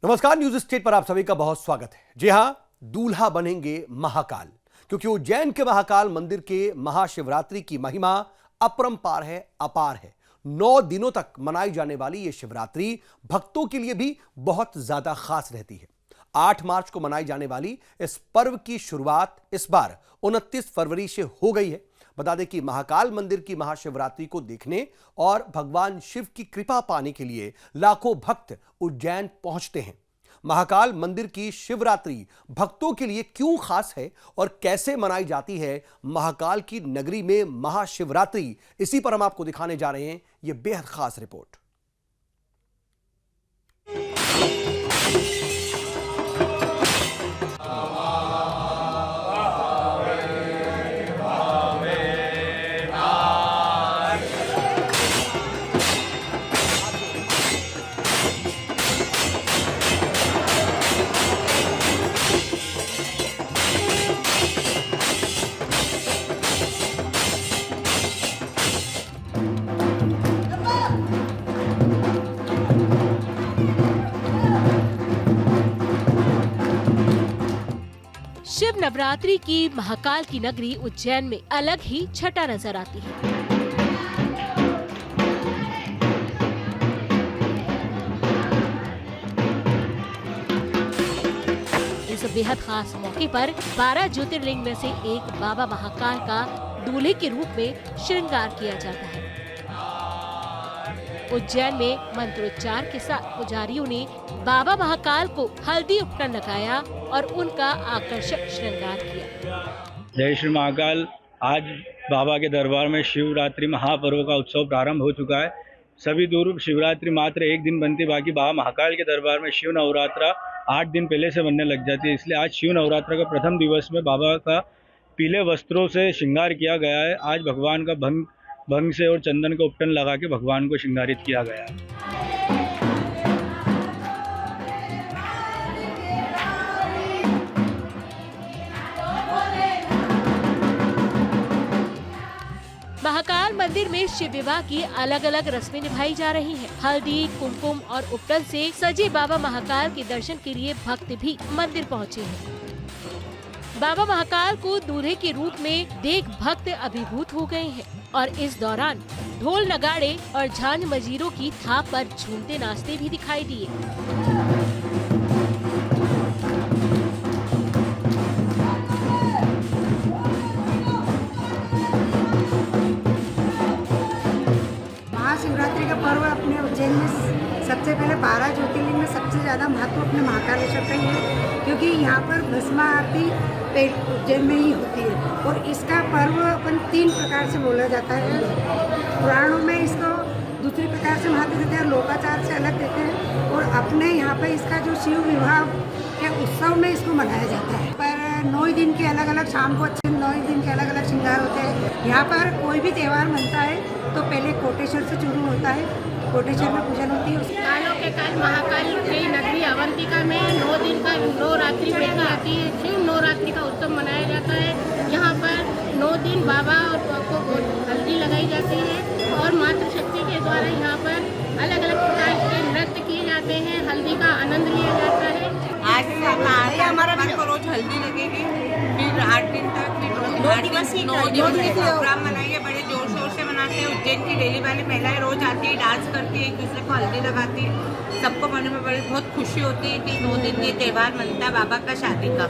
नमस्कार, news state पर आप सभी का बहुत स्वागत है। जी हां, दूल्हा बनेंगे महाकाल, क्योंकि उज्जैन के महाकाल मंदिर के महाशिवरात्रि की महिमा अपरंपार है, अपार है। 9 दिनों तक मनाई जाने वाली यह शिवरात्रि भक्तों के लिए भी बहुत ज्यादा खास रहती है। 8 मार्च को मनाई जाने वाली इस पर्व की शुरुआत इस बार 29 फरवरी से हो गई है। बता दें कि महाकाल मंदिर की महाशिवरात्रि को देखने और भगवान शिव की कृपा पाने के लिए लाखों भक्त उज्जैन पहुंचते हैं। महाकाल मंदिर की शिवरात्रि भक्तों के लिए क्यों खास है और कैसे मनाई जाती है महाकाल की नगरी में महाशिवरात्रि, इसी पर हम आपको दिखाने जा रहे हैं यह बेहद खास रिपोर्ट। शिव नवरात्रि की महाकाल की नगरी उज्जैन में अलग ही छटा नजर आती है। इस बेहद खास मौके पर 12 ज्योतिर्लिंग में से एक बाबा महाकाल का दूल्हे के रूप में श्रृंगार किया जाता है। उज्जैन में मंत्रोच्चार के साथ पुजारियों ने बाबा महाकाल को हल्दी उपटन लगाया और उनका आकर्षक श्रृंगार किया। जय श्री महाकाल। आज बाबा के दरबार में शिवरात्रि महापर्व का उत्सव प्रारंभ हो चुका है। सभी दूर शिवरात्रि मात्र एक दिन बनती, बाकी बाबा महाकाल के दरबार में शिव नवरात्रा 8 दिन पहले से बनने लग जाती है। इसलिए आज शिव नवरात्रा का प्रथम दिवस में बाबा का पीले वस्त्रों से श्रृंगार किया गया है। आज भगवान का भंग से और चंदन का उपटन लगा के भगवान को श्रृंगारित किया गया है। महाकाल मंदिर में शिव विवाह की अलग अलग रस्में निभाई जा रही हैं। हल्दी, कुमकुम और उपटन से सजे बाबा महाकाल के दर्शन के लिए भक्त भी मंदिर पहुँचे हैं। बाबा महाकाल को दूल्हे के रूप में देख भक्त अभिभूत हो गए हैं और इस दौरान ढोल नगाड़े और झांझ मजीरों की थाप पर झूमते नाचते भी दिखाई दिए। महाशिवरात्रि का पर्व अपने उज्जैन में सबसे पहले 12 ज्योतिर्लिंग में सबसे ज़्यादा महत्व अपने महाकालेश्वर का ही है, क्योंकि यहाँ पर भस्मा आरती उज्जैन में ही होती है। और इसका पर्व अपन 3 प्रकार से बोला जाता है। पुराणों में इसको दूसरी प्रकार से महत्व देते हैं, लोकाचार से अलग देते हैं। और अपने यहाँ पर इसका जो शिव विवाह के उत्सव में इसको मनाया जाता है। पर 9 दिन के अलग अलग, शाम को अच्छे 9 दिन के अलग अलग श्रृंगार होते हैं। यहाँ पर कोई भी त्यौहार मनता है तो पहले कोटेश्वर से शुरू होता है। कोटेश्वर में पूजन होती है। कालों के काल महाकाल की नगरी अवंतिका में 9 दिन का नवरात्रि बैठी जाती है। शिव नवरात्रि का उत्सव मनाया जाता है। यहाँ पर 9 दिन बाबा को हल्दी लगाई जाती है और मातृशक्ति के द्वारा यहाँ पर अलग अलग प्रकार के नृत्य किए जाते हैं। हल्दी का आनंद लिया जाता है। आज हमारा को रोज हल्दी लगेगी, फिर 8 दिन तक, फिर 9 दिवसीय प्रोग्राम मनाएंगे। बड़े जोर शोर से मनाते हैं। उज्जैन की डेली वाली महिलाएं रोज आती है, डांस करती है, एक दूसरे को हल्दी लगाती है। सबको मन में बहुत खुशी होती है कि 9 दिन ये त्यौहार मनता है बाबा का शादी का।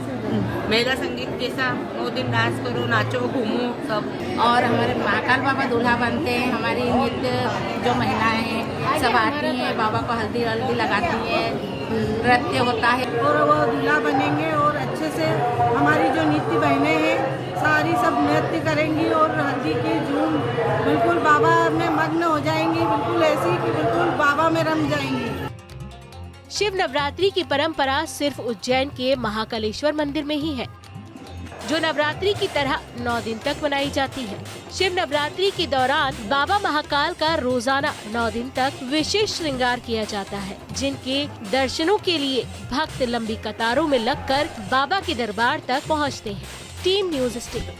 मेरा संगीत जैसा 9 दिन डांस करो, नाचो, घूमो सब। और हमारे महाकाल बाबा दूल्हा बनते हैं। हमारी नृत्य जो महिलाएं हैं सब आती हैं, बाबा को हल्दी लगाती है, नृत्य होता है। और वो दूल्हा बनेंगे और अच्छे से हमारी जो नित्य बहनें हैं सारी सब नृत्य करेंगी और हल्दी की झूम बिल्कुल बाबा में मग्न हो जाएंगी, बिल्कुल ऐसी कि बिल्कुल बाबा में रम जाएंगी। शिव नवरात्रि की परंपरा सिर्फ उज्जैन के महाकालेश्वर मंदिर में ही है, जो नवरात्रि की तरह 9 दिन तक मनाई जाती है। शिव नवरात्रि के दौरान बाबा महाकाल का रोजाना 9 दिन तक विशेष श्रृंगार किया जाता है, जिनके दर्शनों के लिए भक्त लंबी कतारों में लगकर बाबा के दरबार तक पहुंचते हैं। Team news state.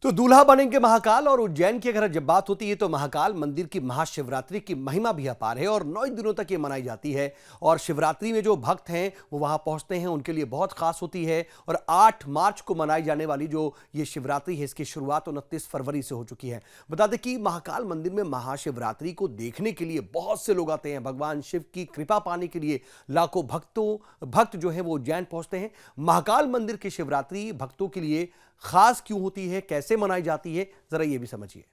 तो दूल्हा बनेंगे महाकाल और उज्जैन की अगर जब बात होती है तो महाकाल मंदिर की महाशिवरात्रि की महिमा भी अपार है और 9 दिनों तक ये मनाई जाती है। और शिवरात्रि में जो भक्त हैं वो वहां पहुंचते हैं, उनके लिए बहुत खास होती है। और 8 मार्च को मनाई जाने वाली जो ये शिवरात्रि है, इसकी शुरुआत 29 फरवरी से हो चुकी है। बता दें कि महाकाल मंदिर में महाशिवरात्रि को देखने के लिए बहुत से लोग आते हैं। भगवान शिव की कृपा पाने के लिए लाखों भक्त जो है वो उज्जैन पहुंचते हैं। महाकाल मंदिर की शिवरात्रि भक्तों के लिए खास क्यों होती है, कैसे मनाई जाती है, जरा ये भी समझिए।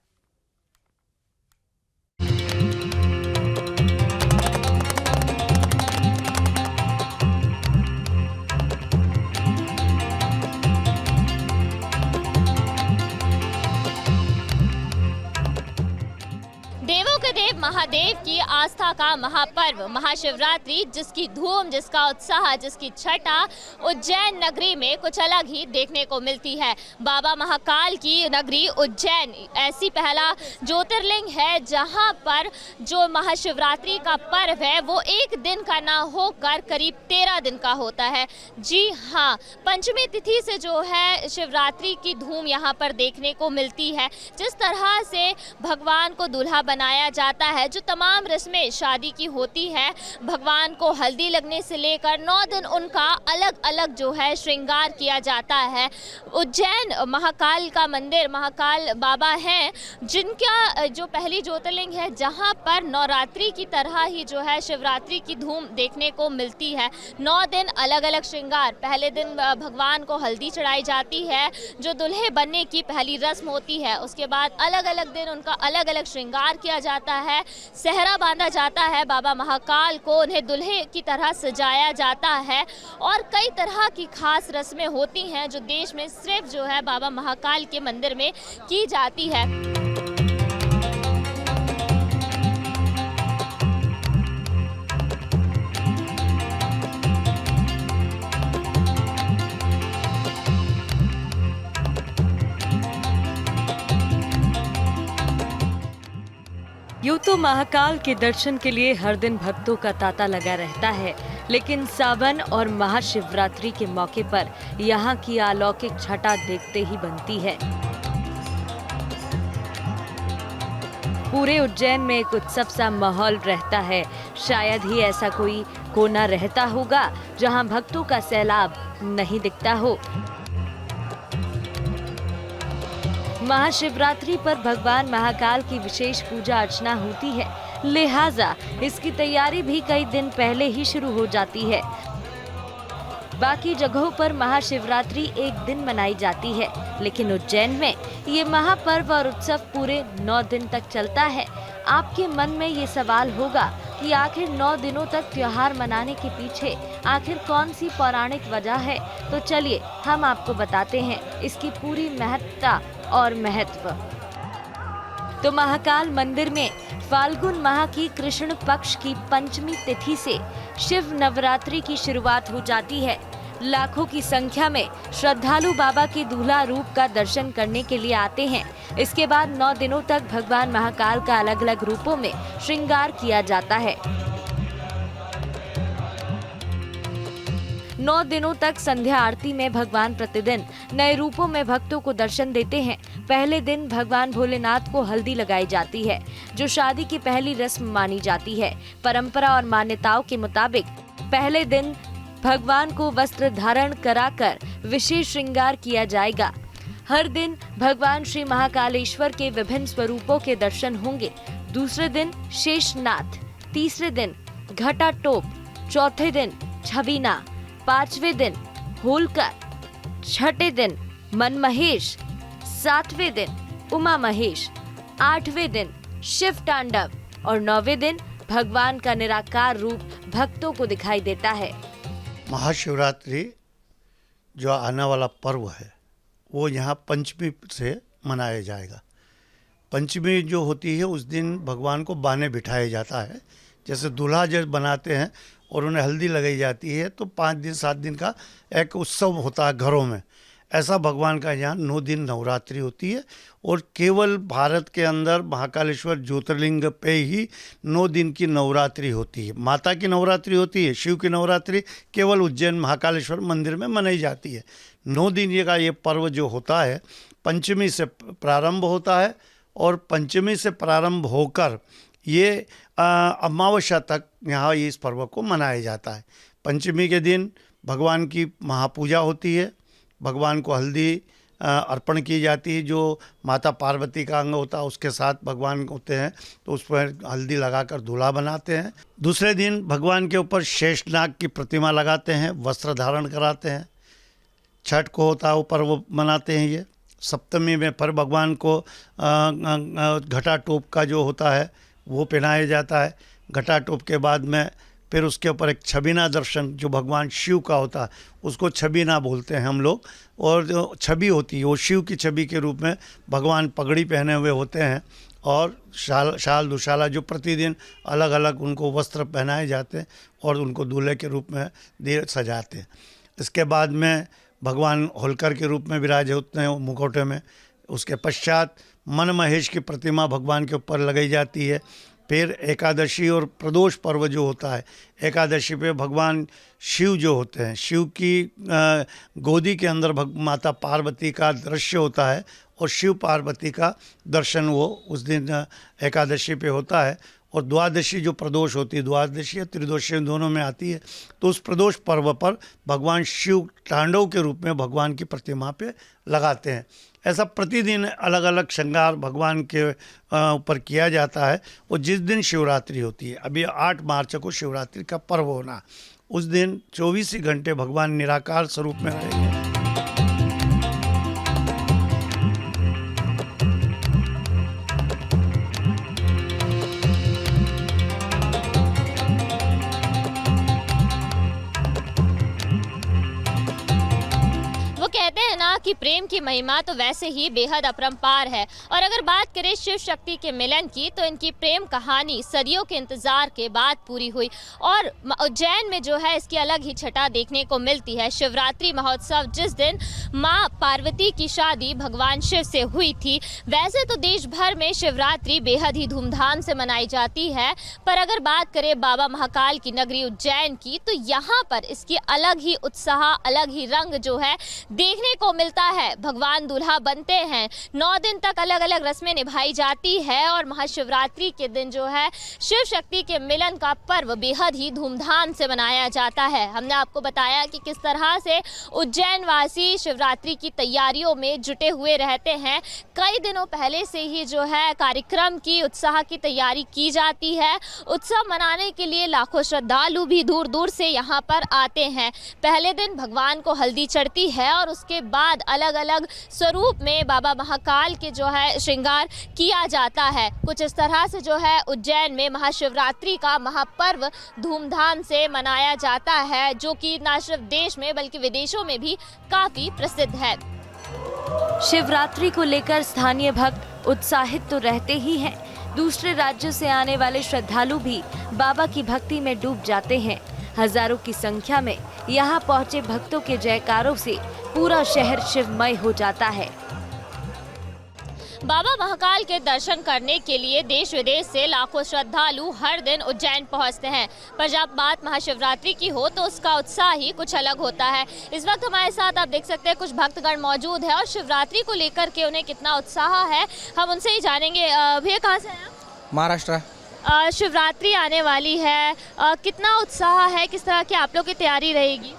देवों के देव महादेव की आस्था का महापर्व महाशिवरात्रि, जिसकी धूम, जिसका उत्साह, जिसकी छटा उज्जैन नगरी में कुछ अलग ही देखने को मिलती है। बाबा महाकाल की नगरी उज्जैन ऐसी पहला ज्योतिर्लिंग है जहां पर जो महाशिवरात्रि का पर्व है वो एक दिन का ना होकर करीब 13 दिन का होता है। जी हाँ, पंचमी तिथि से जो है शिवरात्रि की धूम यहाँ पर देखने को मिलती है। जिस तरह से भगवान को दूल्हा बनाया जाता है, जो तमाम रस्में शादी की होती है, भगवान को हल्दी लगने से लेकर 9 दिन उनका अलग अलग जो है श्रृंगार किया जाता है। उज्जैन महाकाल का मंदिर, महाकाल बाबा हैं जिनका जो पहली ज्योतिर्लिंग है, जहां पर नवरात्रि की तरह ही जो है शिवरात्रि की धूम देखने को मिलती है। 9 दिन अलग अलग श्रृंगार। पहले दिन भगवान को हल्दी चढ़ाई जाती है, जो दुल्हे बनने की पहली रस्म होती है। उसके बाद अलग अलग दिन उनका अलग अलग श्रृंगार किया जाता है, सेहरा बांधा जाता है बाबा महाकाल को, उन्हें दुल्हे की तरह सजाया जाता है और कई तरह की खास रस्में होती हैं जो देश में सिर्फ जो है बाबा महाकाल के मंदिर में की जाती है। यूं तो महाकाल के दर्शन के लिए हर दिन भक्तों का तांता लगा रहता है, लेकिन सावन और महाशिवरात्रि के मौके पर यहाँ की अलौकिक छटा देखते ही बनती है। पूरे उज्जैन में एक उत्सव सा माहौल रहता है। शायद ही ऐसा कोई कोना रहता होगा जहाँ भक्तों का सैलाब नहीं दिखता हो। महाशिवरात्रि पर भगवान महाकाल की विशेष पूजा अर्चना होती है, लिहाजा इसकी तैयारी भी कई दिन पहले ही शुरू हो जाती है। बाकी जगहों पर महाशिवरात्रि एक दिन मनाई जाती है, लेकिन उज्जैन में ये महापर्व और उत्सव पूरे 9 दिन तक चलता है। आपके मन में ये सवाल होगा कि आखिर 9 दिनों तक त्योहार मनाने के पीछे आखिर कौन सी पौराणिक वजह है? तो चलिए हम आपको बताते हैं इसकी पूरी महत्ता और महत्व। तो महाकाल मंदिर में फाल्गुन माह की कृष्ण पक्ष की पंचमी तिथि से शिव नवरात्रि की शुरुआत हो जाती है। लाखों की संख्या में श्रद्धालु बाबा के दूल्हा रूप का दर्शन करने के लिए आते हैं। इसके बाद 9 दिनों तक भगवान महाकाल का अलग अलग रूपों में श्रृंगार किया जाता है। 9 दिनों तक संध्या आरती में भगवान प्रतिदिन नए रूपों में भक्तों को दर्शन देते हैं। पहले दिन भगवान भोलेनाथ को हल्दी लगाई जाती है, जो शादी की पहली रस्म मानी जाती है। परंपरा और मान्यताओं के मुताबिक पहले दिन भगवान को वस्त्र धारण कराकर विशेष श्रृंगार किया जाएगा। हर दिन भगवान श्री महाकालेश्वर के विभिन्न स्वरूपों के दर्शन होंगे। दूसरे दिन शेषनाथ, तीसरे दिन घटाटोप, चौथे दिन छबीना, 5वें दिन होलकर, छठे दिन मनमहेश, 7वें दिन उमा महेश, 8वें दिन शिव तांडव और 9वें दिन भगवान का निराकार रूप भक्तों को दिखाई देता है। महाशिवरात्रि जो आने वाला पर्व है वो यहाँ पंचमी से मनाया जाएगा। पंचमी जो होती है उस दिन भगवान को बाने बिठाया जाता है। जैसे दूल्हा जब बनाते हैं और उन्हें हल्दी लगाई जाती है तो 5 दिन 7 दिन का एक उत्सव होता है घरों में। ऐसा भगवान का यहाँ 9 दिन नवरात्रि होती है। और केवल भारत के अंदर महाकालेश्वर ज्योतिर्लिंग पे ही 9 दिन की नवरात्रि होती है। माता की नवरात्रि होती है, शिव की नवरात्रि केवल उज्जैन महाकालेश्वर मंदिर में मनाई जाती है। 9 दिन का ये पर्व जो होता है पंचमी से प्रारंभ होता है और पंचमी से प्रारंभ होकर ये अमावस्या तक यहाँ इस पर्व को मनाया जाता है। पंचमी के दिन भगवान की महापूजा होती है, भगवान को हल्दी अर्पण की जाती है। जो माता पार्वती का अंग होता है उसके साथ भगवान होते हैं तो उस पर हल्दी लगाकर दूल्हा बनाते हैं। दूसरे दिन भगवान के ऊपर शेषनाग की प्रतिमा लगाते हैं, वस्त्र धारण कराते हैं। छठ को होता है वो पर्व मनाते हैं ये। सप्तमी में फिर भगवान को घटा टोप का जो होता है वो पहनाया जाता है। घटा टोप के बाद में फिर उसके ऊपर एक छबीना दर्शन जो भगवान शिव का होता है उसको छबीना बोलते हैं हम लोग। और जो छवि होती है वो शिव की छवि के रूप में भगवान पगड़ी पहने हुए होते हैं और शाल दुशाला जो प्रतिदिन अलग अलग उनको वस्त्र पहनाए जाते हैं और उनको दूल्हे के रूप में दिए सजाते हैं। इसके बाद में भगवान होलकर के रूप में विराज होते हैं मुखौटे में। उसके पश्चात मन महेश की प्रतिमा भगवान के ऊपर लगाई जाती है। फिर एकादशी और प्रदोष पर्व जो होता है, एकादशी पे भगवान शिव जो होते हैं, शिव की गोदी के अंदर माता पार्वती का दृश्य होता है और शिव पार्वती का दर्शन वो उस दिन एकादशी पे होता है। और द्वादशी जो प्रदोष होती है, द्वादशी या त्रिदोषी दोनों में आती है, तो उस प्रदोष पर्व पर भगवान शिव तांडव के रूप में भगवान की प्रतिमा पे लगाते हैं। ऐसा प्रतिदिन अलग अलग श्रृंगार भगवान के ऊपर किया जाता है। और जिस दिन शिवरात्रि होती है, अभी 8 मार्च को शिवरात्रि का पर्व होना, उस दिन 24 घंटे भगवान निराकार स्वरूप में रहेंगे। कि प्रेम की महिमा तो वैसे ही बेहद अपरंपार है। और अगर बात करें शिव शक्ति के मिलन की, तो इनकी प्रेम कहानी सदियों के इंतजार के बाद पूरी हुई और उज्जैन में जो है इसकी अलग ही छटा देखने को मिलती है। शिवरात्रि महोत्सव जिस दिन मां पार्वती की शादी भगवान शिव से हुई थी, वैसे तो देश भर में शिवरात्रि बेहद ही धूमधाम से मनाई जाती है, पर अगर बात करें बाबा महाकाल की नगरी उज्जैन की, तो यहाँ पर इसकी अलग ही उत्साह, अलग ही रंग जो है देखने को मिलता है। भगवान दूल्हा बनते हैं, 9 दिन तक अलग अलग रस्में निभाई जाती है और महाशिवरात्रि के दिन जो है शिव शक्ति के मिलन का पर्व बेहद ही धूमधाम से मनाया जाता है। हमने आपको बताया कि किस तरह से उज्जैन वासी शिवरात्रि की तैयारियों में जुटे हुए रहते हैं। कई दिनों पहले से ही जो है कार्यक्रम की उत्साह की तैयारी की जाती है। उत्सव मनाने के लिए लाखों श्रद्धालु भी दूर दूर से यहाँ पर आते हैं। पहले दिन भगवान को हल्दी चढ़ती है और उसके बाद अलग अलग स्वरूप में बाबा महाकाल के जो है श्रृंगार किया जाता है। कुछ इस तरह से जो है उज्जैन में महाशिवरात्रि का महापर्व धूमधाम से मनाया जाता है, जो कि न सिर्फ देश में बल्कि विदेशों में भी काफी प्रसिद्ध है। शिवरात्रि को लेकर स्थानीय भक्त उत्साहित तो रहते ही हैं, दूसरे राज्यों से आने वाले श्रद्धालु भी बाबा की भक्ति में डूब जाते हैं। हजारों की संख्या में यहाँ पहुँचे भक्तों के जयकारों से पूरा शहर शिवमय हो जाता है। बाबा महाकाल के दर्शन करने के लिए देश विदेश से लाखों श्रद्धालु हर दिन उज्जैन पहुंचते हैं, पर जब बात महाशिवरात्रि की हो तो उसका उत्साह ही कुछ अलग होता है। इस वक्त हमारे साथ आप देख सकते हैं कुछ भक्तगण मौजूद है और शिवरात्रि को लेकर के उन्हें कितना उत्साह है हम उनसे ही जानेंगे। भैया कहाँ से हैं? महाराष्ट्र। शिवरात्रि आने वाली है, कितना उत्साह है, किस तरह की आप लोग की तैयारी रहेगी?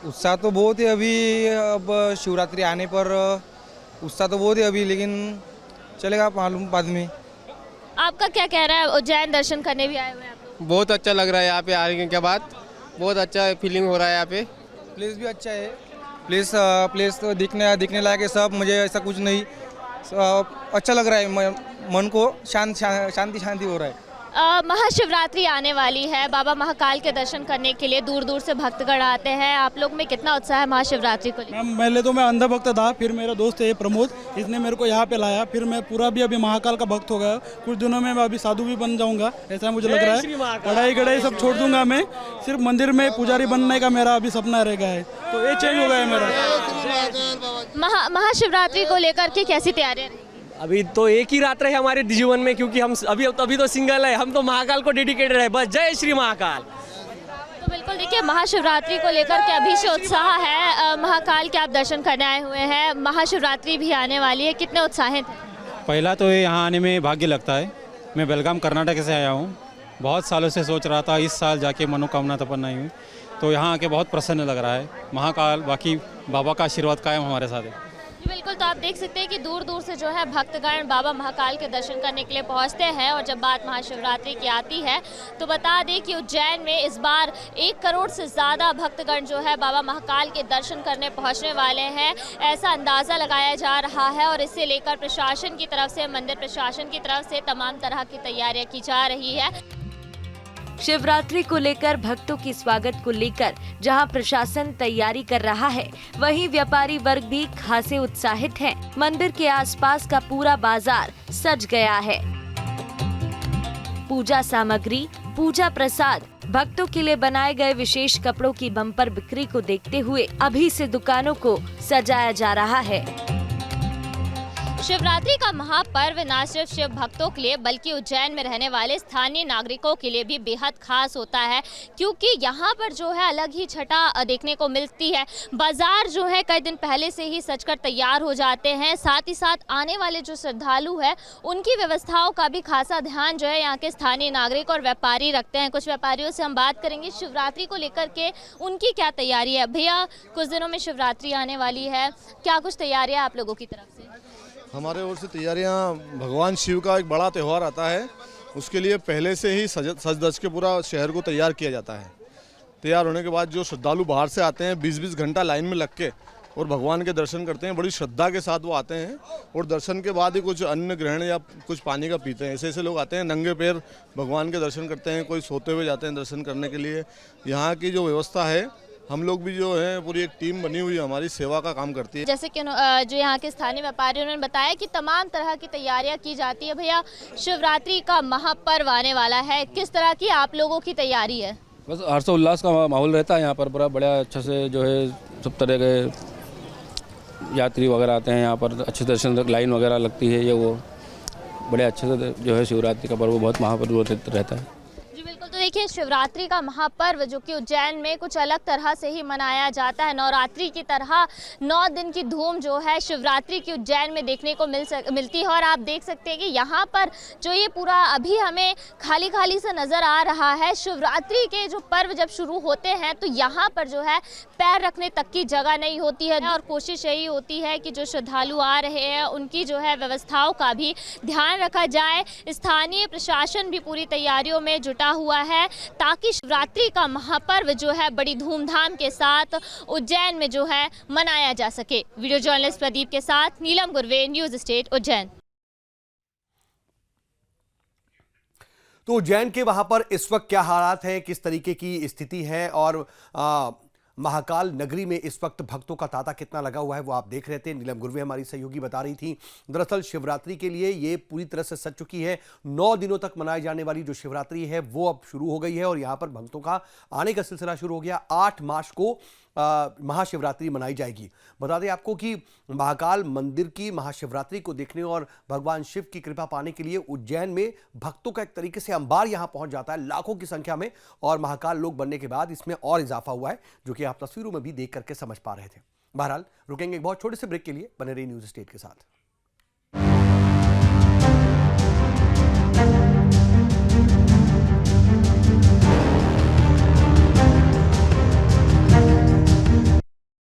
उत्साह तो बहुत है अभी, अब शिवरात्रि आने पर उत्साह तो बहुत है अभी, लेकिन चलेगा मालूम बाद में। आपका क्या कह रहा है? उज्जैन दर्शन करने भी आए हुए हैं आप लोग? बहुत अच्छा लग रहा है यहाँ पे आने के बाद, बहुत अच्छा फीलिंग हो रहा है यहाँ पे। प्लेस भी अच्छा है, प्लेस तो दिखने लायक है सब, मुझे ऐसा कुछ नहीं, अच्छा लग रहा है, मन को शांति हो रहा है। महाशिवरात्रि आने वाली है, बाबा महाकाल के दर्शन करने के लिए दूर दूर से भक्तगण आते हैं। आप लोग में कितना उत्साह है महाशिवरात्रि को लेकर? पहले तो मैं अंधा भक्त था, फिर मेरा दोस्त है प्रमोद, इसने मेरे को यहाँ पे लाया, फिर मैं पूरा भी अभी महाकाल का भक्त हो गया। कुछ दिनों में मैं अभी साधु भी बन जाऊंगा, ऐसा मुझे लग रहा है। पढ़ाई सब छोड़ दूंगा, मैं सिर्फ मंदिर में पुजारी बनने का मेरा अभी सपना रह गया है। तो ये चेंज हो गया है मेरा। महाशिवरात्रि को लेकर के कैसी तैयारियां? अभी तो एक ही रात रहे हमारे जीवन में, क्योंकि हम अभी तो सिंगल है, हम तो महाकाल को डेडिकेटेड है, बस जय श्री महाकाल। तो बिल्कुल देखिए, महाशिवरात्रि को लेकर के अभी से उत्साह है। महाकाल के आप दर्शन करने आए हुए हैं, महाशिवरात्रि भी आने वाली है, कितने उत्साहित हैं? पहला तो ये यहाँ आने में भाग्य लगता है। मैं बेलगाम कर्नाटक से आया हूँ, बहुत सालों से सोच रहा था इस साल जाके मनोकामना तपन्ना हुई, तो यहाँ आके बहुत प्रसन्न लग रहा है। महाकाल बाकी बाबा का आशीर्वाद कायम हमारे साथ है। बिल्कुल, तो आप देख सकते हैं कि दूर दूर से जो है भक्तगण बाबा महाकाल के दर्शन करने के लिए पहुंचते हैं। और जब बात महाशिवरात्रि की आती है तो बता दें कि उज्जैन में इस बार 1 करोड़ से ज़्यादा भक्तगण जो है बाबा महाकाल के दर्शन करने पहुंचने वाले हैं, ऐसा अंदाज़ा लगाया जा रहा है। और इसे लेकर प्रशासन की तरफ से, मंदिर प्रशासन की तरफ से तमाम तरह की तैयारियाँ की जा रही है। शिवरात्रि को लेकर भक्तों की स्वागत को लेकर जहां प्रशासन तैयारी कर रहा है, वहीं व्यापारी वर्ग भी खासे उत्साहित हैं। मंदिर के आसपास का पूरा बाजार सज गया है। पूजा सामग्री, पूजा प्रसाद, भक्तों के लिए बनाए गए विशेष कपड़ों की बम्पर बिक्री को देखते हुए अभी से दुकानों को सजाया जा रहा है। शिवरात्रि का महापर्व न सिर्फ शिव भक्तों के लिए बल्कि उज्जैन में रहने वाले स्थानीय नागरिकों के लिए भी बेहद खास होता है, क्योंकि यहाँ पर जो है अलग ही छटा देखने को मिलती है। बाजार जो है कई दिन पहले से ही सजकर तैयार हो जाते हैं। साथ ही साथ आने वाले जो श्रद्धालु हैं उनकी व्यवस्थाओं का भी खासा ध्यान जो है यहाँ के स्थानीय नागरिक और व्यापारी रखते हैं। कुछ व्यापारियों से हम बात करेंगे शिवरात्रि को लेकर के उनकी क्या तैयारी है। भैया, कुछ दिनों में शिवरात्रि आने वाली है, क्या कुछ तैयारियाँ आप लोगों की तरफ से? हमारे ओर से तैयारियां, भगवान शिव का एक बड़ा त्यौहार आता है, उसके लिए पहले से ही सज धज के पूरा शहर को तैयार किया जाता है। तैयार होने के बाद जो श्रद्धालु बाहर से आते हैं 20-20 घंटा लाइन में लग के और भगवान के दर्शन करते हैं, बड़ी श्रद्धा के साथ वो आते हैं। और दर्शन के बाद ही कुछ अन्न ग्रहण या कुछ पानी का पीते हैं। ऐसे लोग आते हैं, नंगे पैर भगवान के दर्शन करते हैं, कोई सोते हुए जाते हैं दर्शन करने के लिए। यहाँ की जो व्यवस्था है, हम लोग भी जो है पूरी एक टीम बनी हुई हमारी सेवा का काम करती है। जैसे कि जो यहाँ के स्थानीय व्यापारी उन्होंने बताया कि तमाम तरह की तैयारियां की जाती है। भैया, शिवरात्रि का महापर्व आने वाला है, किस तरह की आप लोगों की तैयारी है? बस हर्षोल्लास का माहौल रहता है यहाँ पर, बड़ा अच्छा से जो है सब तरह के यात्री वगैरह आते हैं यहाँ पर, अच्छे दर्शन, लाइन वगैरह लगती है। ये वो बड़े अच्छे से जो है शिवरात्रि का पर्व बहुत महापर्व रहता है। तो देखिए, शिवरात्रि का महापर्व जो कि उज्जैन में कुछ अलग तरह से ही मनाया जाता है। नवरात्रि की तरह 9 दिन की धूम जो है शिवरात्रि की उज्जैन में देखने को मिलती है। और आप देख सकते हैं कि यहाँ पर जो ये पूरा अभी हमें खाली खाली सा नज़र आ रहा है। शिवरात्रि के जो पर्व जब शुरू होते हैं तो यहाँ पर जो है पैर रखने तक की जगह नहीं होती है। और कोशिश यही होती है कि जो श्रद्धालु आ रहे हैं उनकी जो है व्यवस्थाओं का भी ध्यान रखा जाए। स्थानीय प्रशासन भी पूरी तैयारियों में जुटा हुआ है ताकि शिवरात्रि का महापर्व जो है बड़ी धूमधाम के साथ उज्जैन में जो है मनाया जा सके। वीडियो जर्नलिस्ट प्रदीप के साथ नीलम गुरवे, न्यूज़ स्टेट उज्जैन। तो उज्जैन के वहां पर इस वक्त क्या हालात हैं, किस तरीके की स्थिति है और महाकाल नगरी में इस वक्त भक्तों का तांता कितना लगा हुआ है, वो आप देख रहे थे। नीलम गुरवे हमारी सहयोगी बता रही थी। दरअसल शिवरात्रि के लिए ये पूरी तरह से सज चुकी है। 9 दिनों तक मनाई जाने वाली जो शिवरात्रि है वो अब शुरू हो गई है और यहाँ पर भक्तों का आने का सिलसिला शुरू हो गया। 8 मार्च को महाशिवरात्रि मनाई जाएगी। बता दें आपको कि महाकाल मंदिर की महाशिवरात्रि को देखने और भगवान शिव की कृपा पाने के लिए उज्जैन में भक्तों का एक तरीके से अंबार यहां पहुंच जाता है लाखों की संख्या में। और महाकाल लोग बनने के बाद इसमें और इजाफा हुआ है, जो कि आप तस्वीरों में भी देख करके समझ पा रहे थे। बहरहाल रुकेंगे एक बहुत छोटे से ब्रेक के लिए, बने रहिए न्यूज़ स्टेट के साथ।